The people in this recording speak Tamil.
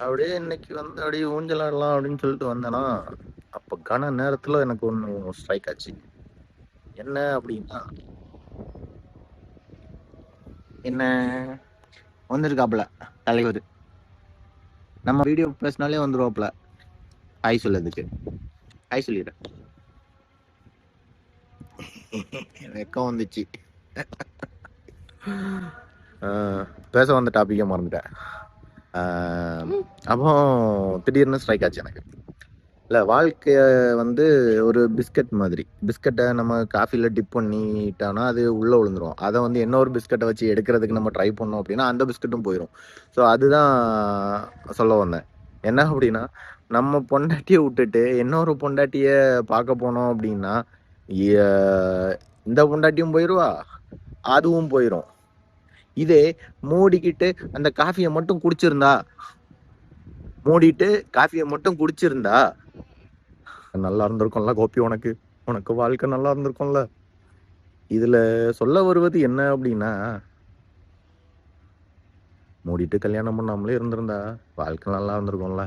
அப்படியே இன்னைக்கு வந்து அப்படியே ஊஞ்சலாடலாம் அப்படின்னு சொல்லிட்டு வந்தேனா, அப்ப கன நேரத்துல எனக்கு ஒண்ணு ஸ்ட்ரைக் ஆச்சு. என்ன அப்படின்னா, என்ன வந்திருக்காப்புல தலைவர். நம்ம வீடியோ பேசினாலே வந்துருவாப்புல ஹாய் சொல்லதுக்கு. ஹாய் சொல்லிடுறேன். வெக்கம் வந்துச்சு. பேச வந்த டாபிக்கை மறந்துட்டேன். அப்போ திடீர்னு ஸ்ட்ரைக் ஆச்சு எனக்கு. இல்லை, வாழ்க்கைய வந்து ஒரு பிஸ்கட் மாதிரி. பிஸ்கட்டை நம்ம காஃபியில் டிப் பண்ணிட்டோம்னா அது உள்ளே விழுந்துரும். அதை வந்து இன்னொரு பிஸ்கட்டை வச்சு எடுக்கிறதுக்கு நம்ம ட்ரை பண்ணோம் அப்படின்னா அந்த பிஸ்கட்டும் போயிடும். ஸோ அதுதான் சொல்ல வந்தேன். என்ன அப்படின்னா, நம்ம பொண்டாட்டியை விட்டுட்டு இன்னொரு பொண்டாட்டியை பார்க்க போனோம் அப்படின்னா இந்த பொண்டாட்டியும் போயிடுவா, அதுவும் போயிடும். இதே மூடிக்கிட்டு அந்த காஃபியை மட்டும் குடிச்சிருந்தா, மூடிட்டு காஃபியை மட்டும் குடிச்சிருந்தா நல்லா இருந்திருக்கும்ல கோபி. உனக்கு உனக்கு வாழ்க்கை நல்லா இருந்திருக்கும்ல. இதுல சொல்ல வருவது என்ன அப்படின்னா, மூடிட்டு கல்யாணம் பண்ணாமலே இருந்திருந்தா வாழ்க்கை நல்லா இருந்திருக்கும்ல.